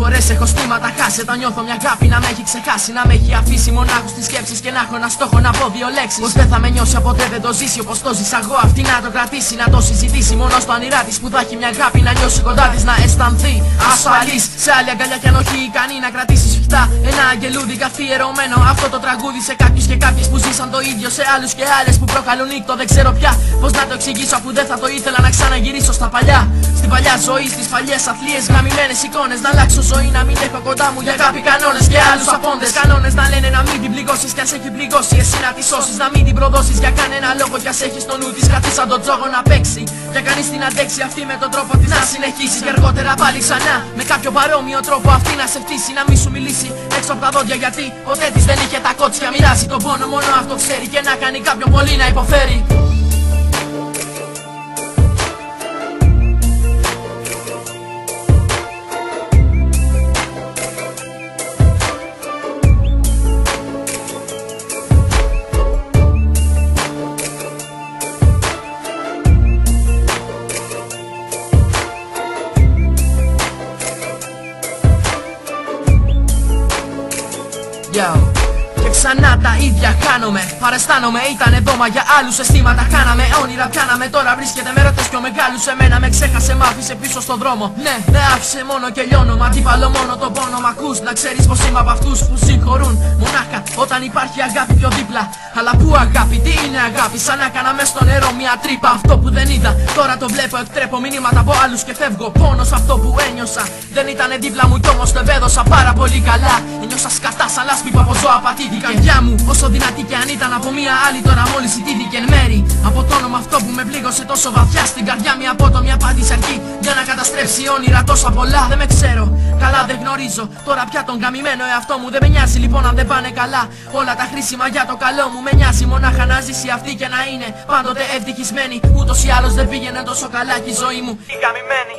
φορές έχω στήματα χάσει. Όταν νιώθω μια αγάπη να με έχει ξεχάσει, να με έχει αφήσει μονάχο στις σκέψεις και να έχω ένα στόχο να πω δύο λέξεις. Πως δεν θα με νιώσει ποτέ, δεν το ζήσει όπως το ζήσα εγώ. Αυτή να το κρατήσει, να το συζητήσει μόνο στο ανηρά της. Που θα έχει μια αγάπη να νιώσει κοντά της, να αισθανθεί ασφαλής. Σε άλλη αγκαλιά κι αν όχι ικανή να κρατήσει σφιχτά ένα αγγελούδι καθιερωμένο. Αυτό το τραγούδι σε κάποιους και κάποιες που ζήσαν το ίδιο. Σε άλλους και άλλες που προκαλούν νύκτο. Δεν ξέρω πια πως να το εξηγήσω, αφού δεν θα το ήθελα να ξαναγυρίσω στα παλιά. Στην παλιά ζωή, στις παλιές αθλίες γραμμημένες εικόνες. Να αλλάξω ζωή, να μην έχω κοντά μου για αγάπη κανόνες και άλλους απόντες. Κανόνες να λένε να μην την πληγώσεις κι ας έχει πληγώσει. Εσύ να τη σώσεις, να μην την προδώσεις για κανένα λόγο. Κι ας έχει στο νου της κάτι σαν τον τζόγο να παίξει. Για κανείς την αντέξει αυτή με τον τρόπο της να συνεχίσει. Και αργότερα πάλι ξανά με κάποιο παρόμοιο τρόπο αυτή να σε φτύσει. Να μην σου μιλήσει έξω από τα δόντια γιατί ποτέ της δεν είχε τα κότσια. Μοιράζει τον πόνο, μόνο αυτό ξέρει. Και να κάνει κάποιον πολύ να υποφέρει. Και ξανά τα ίδια χάνομαι. Παραισθάνομαι, ήταν εδώ μα για άλλους αισθήματα χάναμε. Όνειρα πιάναμε, τώρα βρίσκεται με ρωτές πιο μεγάλους. Εμένα με ξέχασε, μ' άφησε πίσω στον δρόμο. Ναι, με άφησε μόνο και λιώνω. Μ' αντίπαλο μόνο τον πόνο. Μ' ακούς, να ξέρεις πως είμαι από αυτούς που συγχωρούν μονάχα όταν υπάρχει αγάπη πιο δίπλα. Αλλά πού αγάπη, τι είναι αγάπη? Σαν να έκανα μες στο νερό μια τρύπα. Αυτό που δεν είδα, τώρα το βλέπω. Εκτρέπω μηνύματα από άλλους και φεύγω. Πόνος αυτό που ένιωσα δεν ήταν δίπλα μου κι όμως το επέδωσα πάρα πολύ καλά. Ένιωσα σκατά σαν λάσπη που από ζώα πατήθηκε. Η καρδιά μου, όσο δυνατή κι αν ήταν από μία άλλη, τώρα μόλις ιτήθηκε εν μέρη. Από το όνομα αυτό που με πλήγωσε τόσο βαθιά στην καρδιά, μια απότομη απάντηση αρκεί για να καταστρέψει όνειρα τόσα πολλά. Δεν με ξέρω, καλά δεν γνωρίζω τώρα πια τον καμημένο εαυτό μου. Δεν με νοιάζει λοιπόν αν δεν πάνε καλά όλα τα χρήσιμα για το καλό μου. Με νοιάζει μονάχα να ζήσει αυτή και να είναι πάντοτε ευτυχισμένη. Ούτως ή άλλως δεν πήγαινε τόσο καλά κι η ζωή μου η καμημένη.